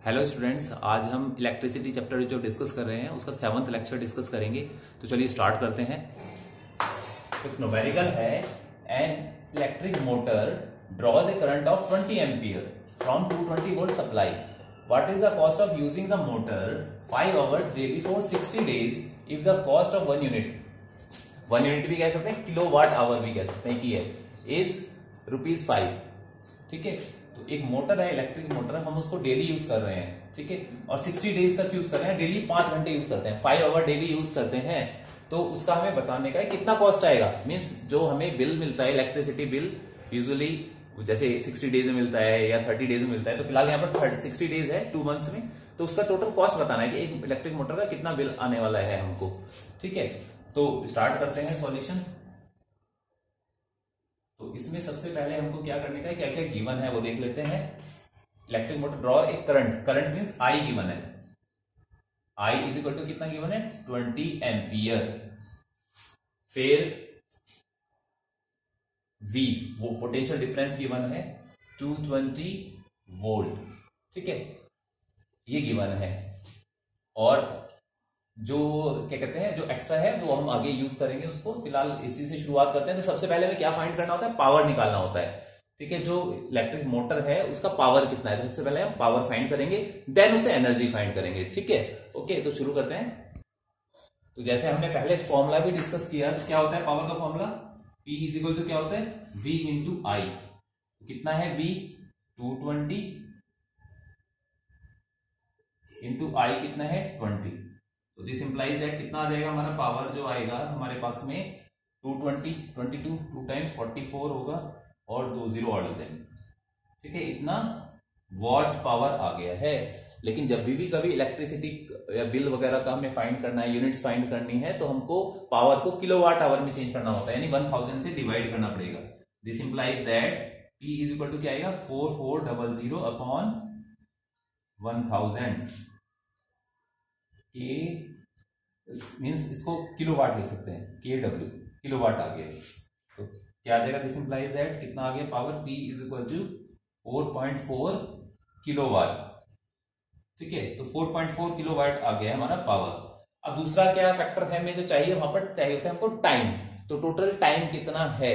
Hello students, आज हम electricity chapter जो डिस्कस कर रहे हैं उसका 7th लेक्चर डिस्कस करेंगे। तो चलिए स्टार्ट करते हैं। एक न्यूमेरिकल है, an electric motor draws a current of 20 ampere from 220 volt supply. What is the cost of using the motor 5 hours daily for 60 days if the cost of 1 unit भी कह सकते हैं, किलोवाट आवर भी कह सकते हैं कि है इज ₹5। ठीक है, तो एक मोटर है, इलेक्ट्रिक मोटर है, हम उसको डेली यूज कर रहे हैं। ठीक है, और 60 डेज तक यूज कर रहे हैं, डेली 5 घंटे यूज करते हैं, 5 आवर डेली यूज करते हैं। तो उसका हमें बताने का है कितना कॉस्ट आएगा। मीन्स जो हमें बिल मिलता है, इलेक्ट्रिसिटी बिल यूजुअली जैसे 60 डेज में मिलता है या 30 डेज में मिलता है, तो फिलहाल यहाँ पर 60 डेज है, 2 मंथ्स में। तो उसका टोटल कॉस्ट बताना है कि एक इलेक्ट्रिक मोटर का कितना बिल आने वाला है हमको। ठीक है, तो स्टार्ट करते हैं सॉल्यूशन। तो इसमें सबसे पहले हमको क्या करने का है, क्या क्या गिवन है वो देख लेते हैं। इलेक्ट्रिक मोटर ड्रॉ एक करंट मींस आई गिवन है, आई इज इक्वल टू कितना गिवन है 20 एम्पियर। फिर V वो पोटेंशियल डिफरेंस गिवन है 220 वोल्ट। ठीक है, ये गिवन है। और जो क्या कहते हैं, जो एक्स्ट्रा है वो हम आगे यूज करेंगे उसको। फिलहाल इसी से शुरुआत करते हैं। तो सबसे पहले हमें क्या फाइंड करना होता है, पावर निकालना होता है। ठीक है, जो इलेक्ट्रिक मोटर है उसका पावर कितना है, तो सबसे पहले हम पावर फाइंड करेंगे, देन उसे एनर्जी फाइंड करेंगे। ठीक है, ओके, तो शुरू करते हैं। तो जैसे हमने पहले फॉर्मूला भी डिस्कस किया, क्या होता है पावर का formula, P is equal to क्या होता है V इंटू आई। कितना है V 220 इंटू आई कितना है 20। तो दिस इंप्लाइज दैट कितना आ जाएगा हमारा पावर जो आएगा हमारे पास में 220 22 2 टाइम्स 44 होगा और 2 0 और देंगे। ठीक है, इतना वॉट पावर आ गया है। लेकिन जब भी कभी इलेक्ट्रिसिटी या बिल वगैरह का हमें फाइंड करना है, यूनिट्स फाइंड करनी है, तो हमको पावर को किलोवाट आवर में चेंज करना होता है, यानी 1000 से डिवाइड करना पड़ेगा। This implies that P is equal to क्या आएगा 4400 अपॉन 1000 के मीन्स इसको किलोवाट लिख सकते हैं, KW किलोवाट आ गया। तो क्या आ जाएगा, दिस इंप्लाइज दैट कितना आ गया power P is equal to 4.4 kilowatt. ठीक है, तो 4.4 किलोवाट आ गया है हमारा पावर। अब दूसरा क्या फैक्टर है हमें जो चाहिए, वहां पर चाहिए होता है हमको टाइम। तो टोटल टाइम कितना है,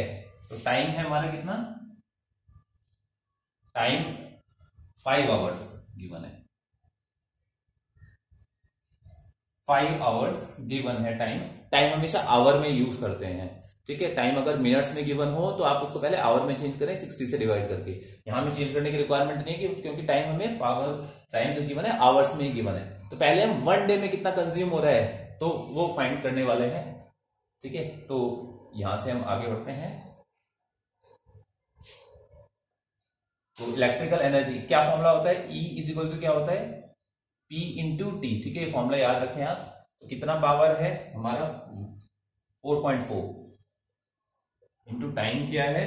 तो टाइम है हमारा कितना, टाइम 5 आवर्स गिवन है, 5 आवर्स गिवन है टाइम। टाइम हमेशा आवर में यूज करते हैं। ठीक है, टाइम अगर मिनट्स में गिवन हो तो आप उसको पहले आवर में चेंज करें 60 से डिवाइड करके। यहां में चेंज करने की रिक्वायरमेंट नहीं है क्योंकि टाइम हमें पावर टाइम जो गिवन है आवर्स में ही गिवन है। तो पहले हम 1 डे में कितना कंज्यूम हो रहा है तो वो फाइंड करने वाले हैं। ठीक है, तो यहां से हम आगे बढ़ते हैं। तो इलेक्ट्रिकल एनर्जी क्या फॉर्मूला होता है, E इज इक्वल टू क्या होता है P इंटू टी। ठीक है, फॉर्मूला याद रखें आप। तो कितना पावर है हमारा 4.4 इंटू टाइम क्या है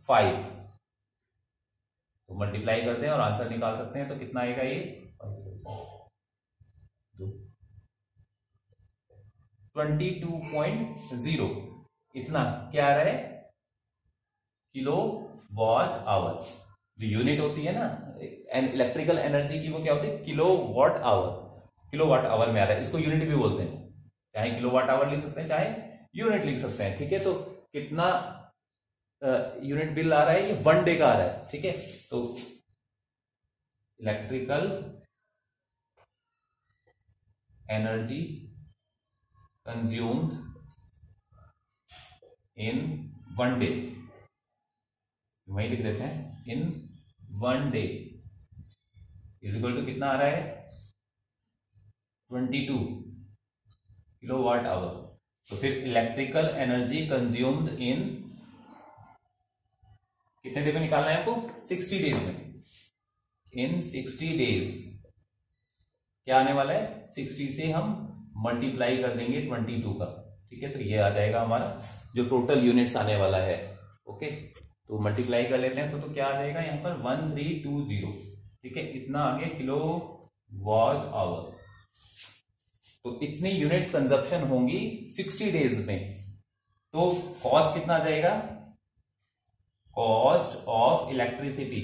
5। तो मल्टीप्लाई करते हैं और आंसर निकाल सकते हैं। तो कितना आएगा ये 22.0, इतना क्या आ रहा है किलो वॉट आवर। जो यूनिट होती है ना इलेक्ट्रिकल एनर्जी की, वो क्या होती है kilowatt hour. Kilowatt hour में आ रहा है, इसको यूनिट भी बोलते हैं। चाहे किलो वाट आवर लिख सकते हैं, चाहे यूनिट लिख सकते हैं। ठीक है, तो कितना यूनिट बिल आ रहा है, ये 1 डे का आ रहा है। ठीक है, तो electrical energy consumed in 1 day, वही लिख देते हैं, इन 1 डे इज इक्वल टू कितना आ रहा है 22 किलोवाट आवर। तो फिर इलेक्ट्रिकल एनर्जी कंज्यूम्ड इन कितने डे में निकालना है आपको, 60 डेज में। इन 60 डेज क्या आने वाला है, 60 से हम मल्टीप्लाई कर देंगे 22 का। ठीक है, तो ये आ जाएगा हमारा जो टोटल यूनिट्स आने वाला है। ओके, तो मल्टीप्लाई कर लेते हैं। तो क्या आ जाएगा यहाँ पर 1320। ठीक है, इतना आ गया किलो वॉट आवर। तो इतनी यूनिट्स कंजप्शन होंगी 60 डेज में। तो कॉस्ट कितना आ जाएगा, कॉस्ट ऑफ इलेक्ट्रिसिटी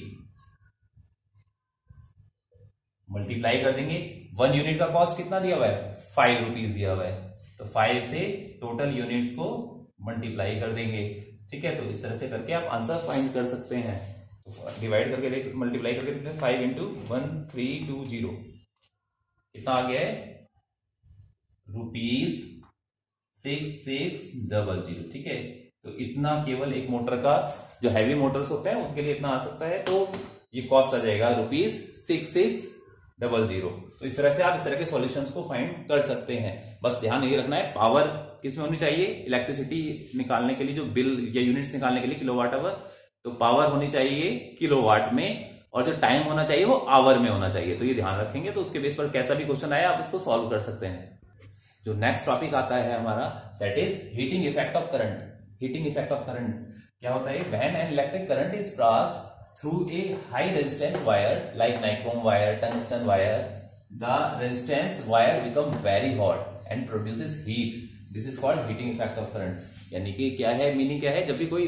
मल्टीप्लाई कर देंगे। 1 यूनिट का कॉस्ट कितना दिया हुआ है, 5 रुपीज दिया हुआ है, तो 5 से टोटल यूनिट्स को मल्टीप्लाई कर देंगे। ठीक है, तो इस तरह से करके आप आंसर फाइंड कर सकते हैं। तो डिवाइड करके देख, मल्टीप्लाई करके देखते हैं, 5 इंटू 1320 कितना आ गया है, ₹6600। ठीक है, तो इतना केवल एक मोटर का, जो हैवी मोटर्स होते हैं उनके लिए इतना आ सकता है, तो ये कॉस्ट आ जाएगा ₹6600। तो इस तरह से आप इस तरह के सॉल्यूशंस को फाइंड कर सकते हैं। बस ध्यान ये रखना है, पावर किस में होनी चाहिए, इलेक्ट्रिसिटी निकालने के लिए, जो बिल या यूनिट्स निकालने के लिए किलोवाट आवर, तो पावर होनी चाहिए किलोवाट में, और जो टाइम होना चाहिए वो आवर में होना चाहिए। तो ये ध्यान रखेंगे तो उसके बेस पर कैसा भी क्वेश्चन आए आप इसको सॉल्व कर सकते हैं। जो नेक्स्ट टॉपिक आता है हमारा, that is heating effect of current. Heating effect of current क्या होता है, when an electric current is passed through a high resistance wire like nichrome wire, tungsten wire, the resistance wire become very hot and produces heat. This is called heating effect of current. यानी कि क्या है, meaning क्या है, जब भी कोई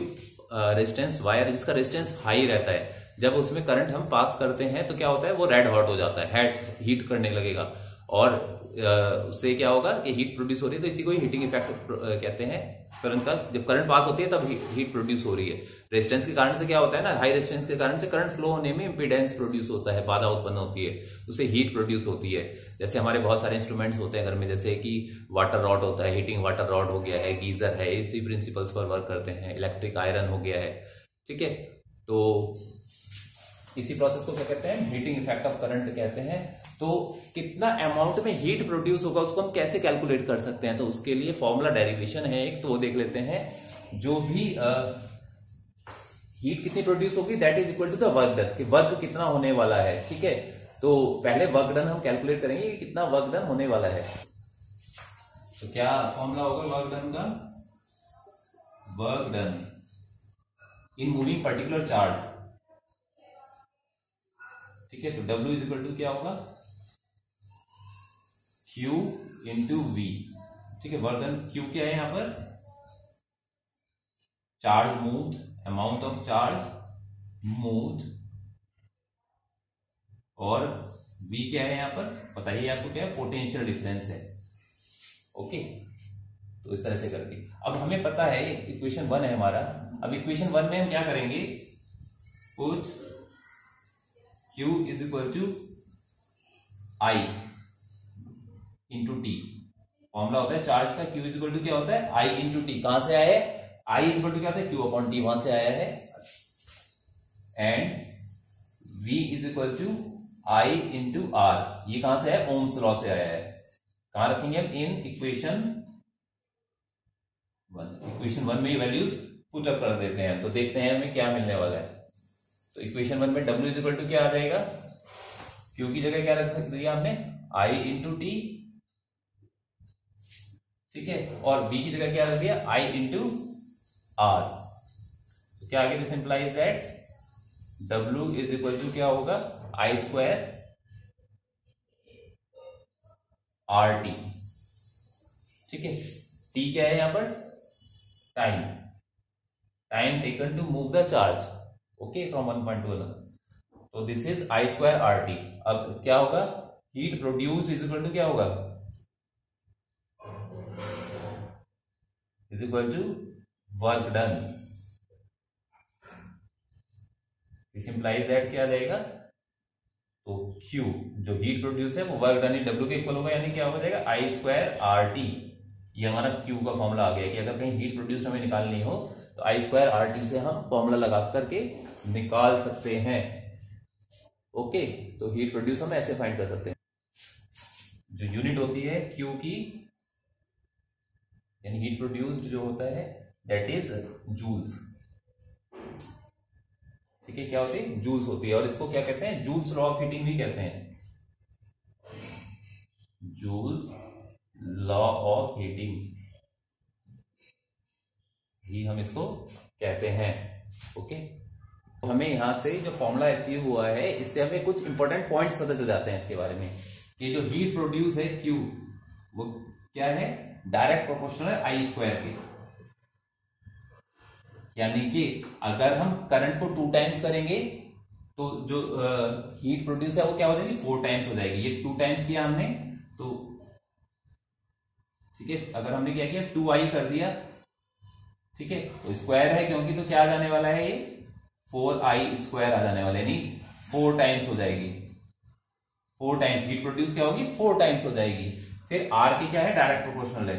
resistance wire जिसका रेजिस्टेंस हाई रहता है, जब उसमें करंट हम पास करते हैं तो क्या होता है, वो रेड हॉट हो जाता है, हीट करने लगेगा, और उससे क्या होगा कि हीट प्रोड्यूस हो रही है। तो इसी को हीटिंग इफेक्ट कहते हैं करंट का। जब करंट पास होती है तब हीट प्रोड्यूस हो रही है। रेजिस्टेंस के कारण से क्या होता है ना, हाई रेजिस्टेंस के कारण से करंट फ्लो होने में इंपीडेंस प्रोड्यूस होता है, बाधा उत्पन्न होती है, उससे हीट प्रोड्यूस होती है। जैसे हमारे बहुत सारे इंस्ट्रूमेंट्स होते हैं घर में, जैसे कि वाटर रॉड होता है, हीटिंग वाटर रॉड हो गया है, गीजर है, इसी प्रिंसिपल्स पर वर्क करते हैं, इलेक्ट्रिक आयरन हो गया है। ठीक है, तो इसी प्रोसेस को क्या कहते हैं, हीटिंग इफेक्ट ऑफ करंट कहते हैं। तो कितना अमाउंट में हीट प्रोड्यूस होगा उसको हम कैसे कैलकुलेट कर सकते हैं, तो उसके लिए फॉर्मूला डेरिवेशन है एक, तो वो देख लेते हैं। जो भी हीट कितनी प्रोड्यूस होगी, that is equal to the work done, कि वर्क कितना होने वाला है। ठीक है, तो पहले वर्क डन हम कैलकुलेट करेंगे कि कितना वर्क डन होने वाला है। तो क्या फॉर्मूला होगा वर्क डन का, work done in moving particular charge. ठीक है, तो W इज इक्वल टू क्या होगा, Q इंटू V। ठीक है, वर्क डन Q क्या है यहां पर, charge moved, amount of charge moved, और V क्या है यहां पर, बताइए आपको क्या है, पोटेंशियल डिफरेंस है। ओके, तो इस तरह से करके अब हमें पता है इक्वेशन 1 है हमारा। अब इक्वेशन 1 में हम क्या करेंगे, put Q is equal to I into T. Formula होता है चार्ज का, Q इज इक्वल टू क्या होता है, I इंटू टी। कहां से आया है, I इज इक्वल टू क्या होता है, Q अपॉन टी, वहां से आया है। And V is equal to I into R, ये कहां से है, ओम्स लॉ से आया है। कहां रखेंगे हम, इन इक्वेशन 1। इक्वेशन 1 में ये वैल्यूज पुट अप कर देते हैं, तो देखते हैं हमें क्या मिलने वाला है। तो इक्वेशन 1 में W इज इक्वल टू क्या आ जाएगा, Q की जगह क्या रख दिया हमने, I इंटू टी। ठीक है, और V की जगह क्या रख दिया, I इंटू R। तो क्या आगे this implies that W is equal to क्या होगा, I स्क्वायर RT। ठीक है, T क्या है यहां पर, time, time taken to move the charge, okay, from one point to another. तो this is I square RT। अब क्या होगा, heat produce is equal to क्या होगा, is equal to work done. This implies that क्या आ जाएगा, तो Q जो हीट प्रोड्यूस है वो वर्क डन W के इक्वल होगा, यानी क्या हो जाएगा, I स्क्वायर RT। ये हमारा Q का फॉर्मूला आ गया कि अगर कहीं हीट प्रोड्यूस हमें निकालनी हो तो I स्क्वायर RT से हम फॉर्मूला लगा करके निकाल सकते हैं। ओके, तो हीट प्रोड्यूस हम ऐसे फाइंड कर सकते हैं। जो यूनिट होती है Q की, यानी हीट प्रोड्यूस्ड जो होता है, दैट इज जूल्स। ठीक है, क्या होती है, जूल्स होती है, और इसको क्या कहते हैं, जूल्स लॉ ऑफ हीटिंग भी कहते हैं, जूल्स लॉ ऑफ हीटिंग ही हम इसको कहते हैं। ओके, हमें यहां से जो फॉर्मूला अचीव हुआ है, इससे हमें कुछ इंपॉर्टेंट पॉइंट्स पता चल जाते हैं इसके बारे में, कि जो हीट प्रोड्यूस है Q, वो क्या है, डायरेक्ट प्रोपोर्शनल है I स्क्वायर के। यानी कि अगर हम करंट को 2 टाइम्स करेंगे तो जो हीट प्रोड्यूस है वो क्या हो जाएगी, 4 टाइम्स हो जाएगी। ये 2 टाइम्स किया हमने, तो ठीक है, अगर हमने क्या किया 2i कर दिया, ठीक है, तो स्क्वायर है क्योंकि, तो क्या आ जाने वाला है, ये 4i स्क्वायर आ जाने वाला है, नहीं 4 टाइम्स हो जाएगी। 4 टाइम्स हीट प्रोड्यूस क्या होगी, 4 टाइम्स हो जाएगी। फिर आर की क्या है, डायरेक्ट प्रोपोर्शनल है,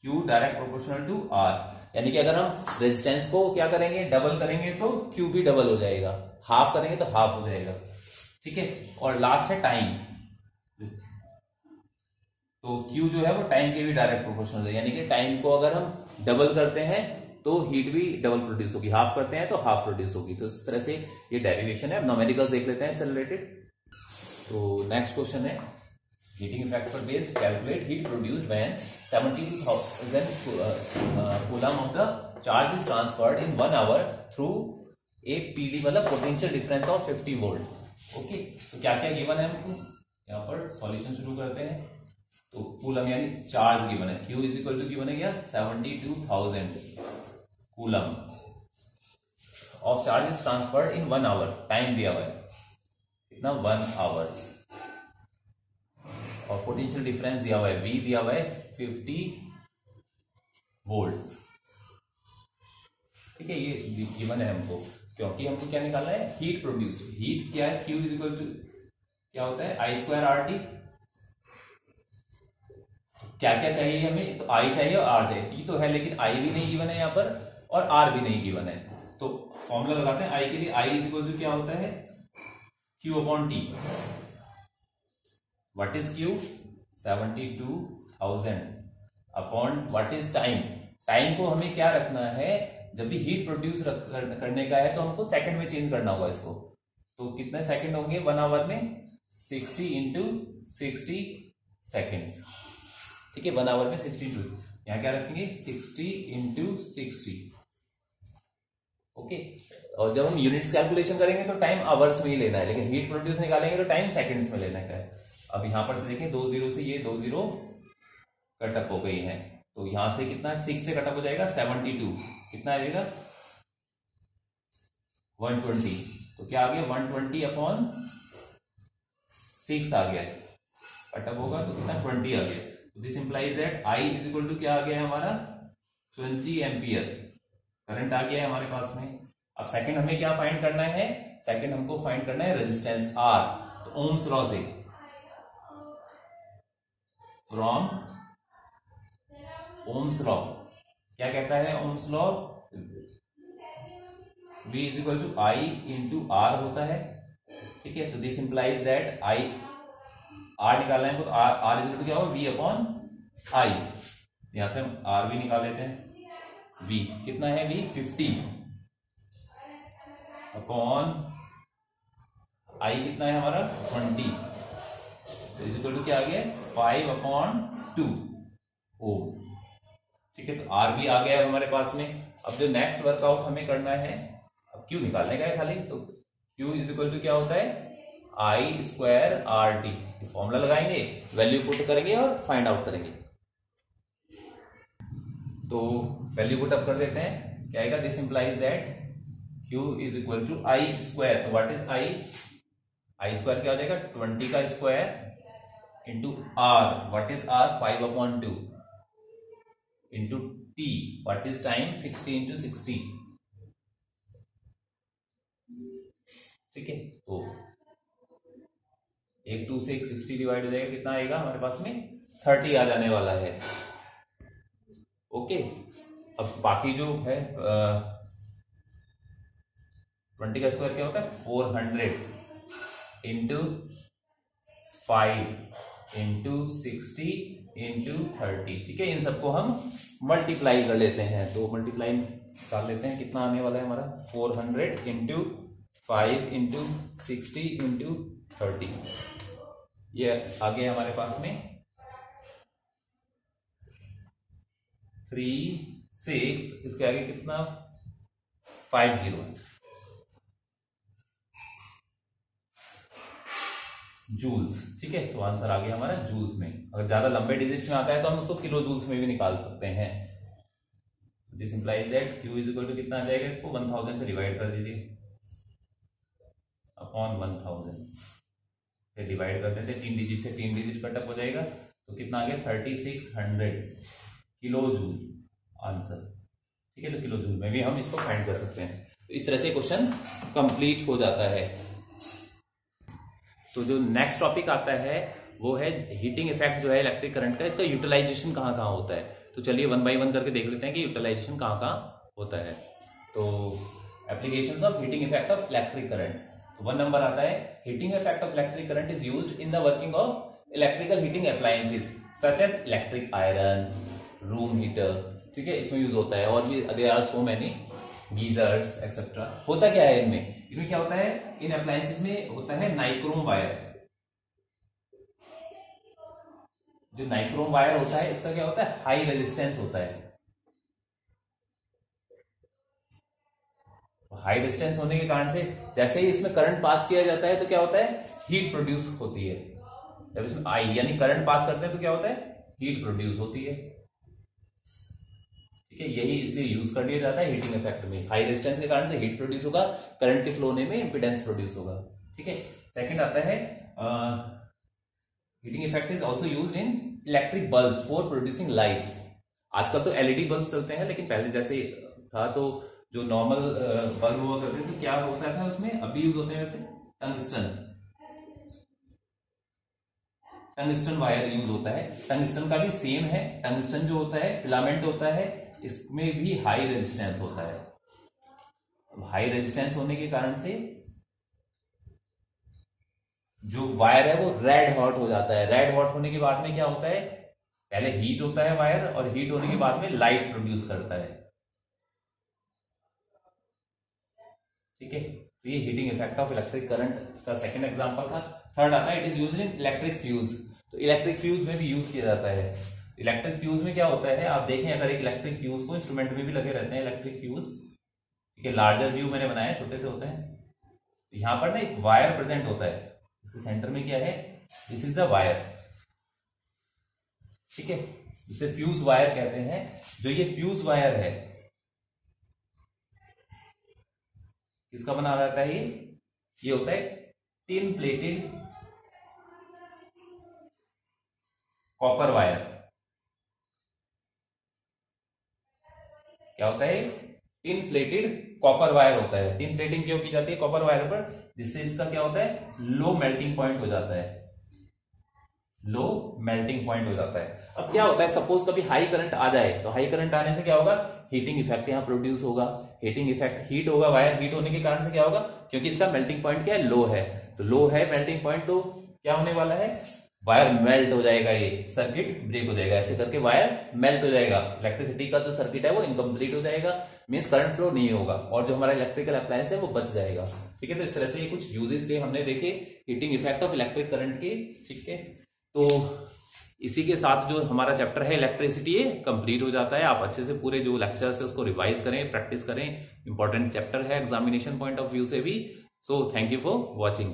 Q direct proportional to R, यानी कि अगर हम रेजिस्टेंस को क्या करेंगे, डबल करेंगे तो क्यू भी डबल हो जाएगा, हाफ करेंगे तो हाफ हो जाएगा, ठीक है। और लास्ट है टाइम, तो क्यू जो है वो टाइम के भी डायरेक्ट प्रोपोर्शनल है, यानी कि टाइम को अगर हम डबल करते हैं तो हीट भी डबल प्रोड्यूस होगी, हाफ करते हैं तो हाफ प्रोड्यूस होगी। तो इस तरह से ये डेरिवेशन है। न्यूमेरिकल्स देख लेते हैं इससे रिलेटेड। तो नेक्स्ट क्वेश्चन है, heating factor based calculate heat produced when 72,000 coulomb of the charge is transferred in 1 hour through a PD, मतलब potential difference of 50 volt. Okay, तो क्या क्या गिवन है हमको, यहाँ पर सॉल्यूशन शुरू करते हैं। तो कूलम यानी चार्ज गिवन है, Q is equal to given है क्या, 72,000 coulomb of charge is transferred in 1 hour, time दिया हुआ है कितना, 1 आवर, और पोटेंशियल डिफरेंस दिया हुआ है V दिया हुआ है 50 वोल्ट्स, ठीक है। ये गिवन है हमको, क्योंकि हमको क्या निकालना है, हीट प्रोड्यूस। हीट क्या है, Q इज इक्वल टू क्या होता है, I स्क्वायर RT। क्या क्या चाहिए हमें, तो I चाहिए और R चाहिए, T तो है लेकिन I भी नहीं गिवन है यहाँ पर और R भी नहीं गिवन है। तो फॉर्मूला लगाते हैं I के लिए, I इज इक्वल टू क्या होता है, Q upon T। What is Q, 72,000 upon what is time. Time को हमें क्या रखना है, जब भी हीट प्रोड्यूस करने का है तो हमको सेकंड में चेंज करना होगा इसको। तो कितने सेकंड होंगे 1 आवर में, 60 इंटू 60 सेकेंड, ठीक है। 1 आवर में 60 इंटू, यहाँ क्या रखेंगे 60 इंटू 60, ओके। और जब हम यूनिट्स कैलकुलेशन करेंगे तो टाइम आवर्स में ही लेना है, लेकिन हीट प्रोड्यूस निकालेंगे तो टाइम सेकंड्स में लेने का है। अब यहां पर से देखें, 2 जीरो से ये 2 जीरो कटअप हो गई हैं, तो यहां से कितना 6 से कटअप हो जाएगा 72, कितना आ जाएगा 120, तो क्या आ गया 120 अपॉन 6 आ गया, कटअप होगा तो कितना 20 आ गया। तो this implies that I is equal to क्या आ गया हमारा 20 एम्पियर करंट आ गया है हमारे पास में। अब सेकंड हमें क्या फाइंड करना है, सेकंड हमको फाइंड करना है रेजिस्टेंस R। तो ओम्स लॉ से, फ्रॉम ओम्स लॉ क्या कहता है, Ohm's law V is equal to I into R होता है, ठीक है। तो this implies that I R निकालना है, तो R इज इक्वल टू क्या होगा V अपॉन I। यहां से हम R भी निकाल लेते हैं, V कितना है, V 50 अपॉन I कितना है हमारा 20, तो इज इक्वल टू क्या आ गया 5 अपॉन 2 ओम, ठीक है। तो R भी आ गया है हमारे पास में। अब जो नेक्स्ट वर्कआउट हमें करना है, अब Q निकालने का है खाली, तो Q इज इक्वल टू क्या होता है I स्क्वायर RT, फॉर्मूला लगाएंगे, वैल्यू पुट करेंगे और फाइंड आउट करेंगे। तो वैल्यू पुट अप कर देते हैं, क्या आएगा, this implies that Q is equal to I square, तो व्हाट इज I स्क्वायर क्या हो जाएगा 20 का square into R, what is R 5 upon 2 into T, what is time 60 into 60, ठीक है। तो 1 2 से 60 डिवाइड हो जाएगा, कितना आएगा हमारे पास में 30 आ जाने वाला है, ओके। अब बाकी जो है 20 का स्क्वायर क्या होता है 400 इंटू 5 इंटू 60 इंटू 30, ठीक है। इन सबको हम मल्टीप्लाई कर लेते हैं, तो मल्टीप्लाई कर लेते हैं, कितना आने वाला है हमारा 400 इंटू 5 इंटू 60 इंटू 30, ये आ गया हमारे पास में 3 6, इसके आगे कितना 50 जूल्स, ठीक है। तो आंसर आ गया हमारा जूल्स में। अगर ज्यादा लंबे डिजिट्स में आता है तो हम उसको किलो जूल्स में भी निकाल सकते हैं। This implies that Q is equal to कितना आ जाएगा, इसको 1000 से डिवाइड कर दीजिए, अपॉन 1000 से डिवाइड कर देते, 3 डिजिट से 3 डिजिट कटअप हो जाएगा, तो कितना आ गया 3600 किलो जूल आंसर। ठीक है, तो किलो जूल में भी हम इसको फाइंड कर सकते हैं। तो इस तरह से क्वेश्चन कंप्लीट हो जाता है। तो जो नेक्स्ट टॉपिक आता है वो है हीटिंग इफेक्ट जो है इलेक्ट्रिक करंट का, इसका यूटिलाइजेशन कहाँ कहाँ होता है। तो चलिए 1 बाय 1 करके देख लेते हैं कि यूटिलाइजेशन कहाँ कहाँ होता है। तो applications of heating effect of electric current, तो 1 नंबर आता है heating effect of electric current is used in the working of electrical heating appliances such as electric iron, room heater. ठीक है, इसमें यूज होता है, और भी there are so many, geysers etcetera. होता क्या है इनमें क्या होता है, इन अप्लायंसेस में होता है नाइक्रोम वायर। जो नाइक्रोम वायर होता है इसका क्या होता है, हाई रेजिस्टेंस होता है। हाई रेजिस्टेंस होने के कारण से जैसे ही इसमें करंट पास किया जाता है तो क्या होता है, हीट प्रोड्यूस होती है। जब इसमें आई यानी करंट पास करते हैं तो क्या होता है, हीट प्रोड्यूस होती है। ठीक है, यही इसलिए यूज कर लिया जाता है हीटिंग इफेक्ट में। हाई रेजिस्टेंस के कारण से हीट प्रोड्यूस होगा, करंट के फ्लो होने में इंपीडेंस प्रोड्यूस होगा। ठीक है, सेकंड आता है heating effect is also used in electric bulb for producing light. आजकल तो एलईडी बल्ब चलते हैं, लेकिन पहले जैसे था तो जो नॉर्मल बल्ब हुआ करते थे तो क्या होता था उसमें, अभी यूज होते हैं वैसे टंगस्टन वायर यूज होता है। टंगस्टन का भी सेम है, टंगस्टन जो होता है फिलामेंट होता है, इसमें भी हाई रेजिस्टेंस होता है। हाई रेजिस्टेंस होने के कारण से जो वायर है वो रेड हॉट हो जाता है। रेड हॉट होने के बाद में क्या होता है, पहले हीट होता है वायर, और हीट होने के बाद में लाइट प्रोड्यूस करता है। ठीक है, तो ये heating effect of electric current का सेकंड एग्जांपल था। थर्ड आता है it is used in electric fuse. तो इलेक्ट्रिक फ्यूज में भी यूज किया जाता है। इलेक्ट्रिक फ्यूज में क्या होता है, आप देखें अगर एक इलेक्ट्रिक फ्यूज को, इंस्ट्रूमेंट में भी लगे रहते हैं इलेक्ट्रिक फ्यूज। ठीक है, लार्जर व्यू मैंने बनाया, छोटे से होते हैं। तो यहां पर ना एक वायर प्रेजेंट होता है, इसके सेंटर में क्या है, दिस इज द वायर। ठीक है, इसे फ्यूज वायर कहते हैं। जो ये फ्यूज वायर है किसका बना रहता है, ये होता है टिन प्लेटेड कॉपर वायर। क्या होता है, टिन प्लेटेड कॉपर वायर होता है। टिन प्लेटिंग क्यों की जाती है कॉपर वायर पर, जिससे इसका क्या होता है, लो मेल्टिंग पॉइंट हो जाता है। लो मेल्टिंग पॉइंट हो जाता है। अब क्या होता है, सपोज कभी हाई करंट आ जाए, तो हाई करंट आने से क्या होगा, हीटिंग इफेक्ट यहां प्रोड्यूस होगा। हीटिंग इफेक्ट, हीट होगा, वायर हीट होने के कारण से क्या होगा, क्योंकि इसका मेल्टिंग पॉइंट क्या है, लो है, तो लो है मेल्टिंग पॉइंट, तो क्या होने वाला है, वायर मेल्ट हो जाएगा, ये सर्किट ब्रेक हो जाएगा। ऐसे करके वायर मेल्ट हो जाएगा, इलेक्ट्रिसिटी का जो सर्किट है वो इनकम्प्लीट हो जाएगा, मींस करंट फ्लो नहीं होगा, और जो हमारा इलेक्ट्रिकल अप्लायंस है वो बच जाएगा। ठीक है, तो इस तरह से ये कुछ यूजेस थे हमने देखे heating effect of electric current के। ठीक है, तो इसी के साथ जो हमारा चैप्टर है इलेक्ट्रिसिटी ये कंप्लीट हो जाता है। आप अच्छे से पूरे जो लेक्चर्स है उसको रिवाइज करें, प्रैक्टिस करें। इंपॉर्टेंट चैप्टर है एग्जामिनेशन पॉइंट ऑफ व्यू से भी। So thank you for watching.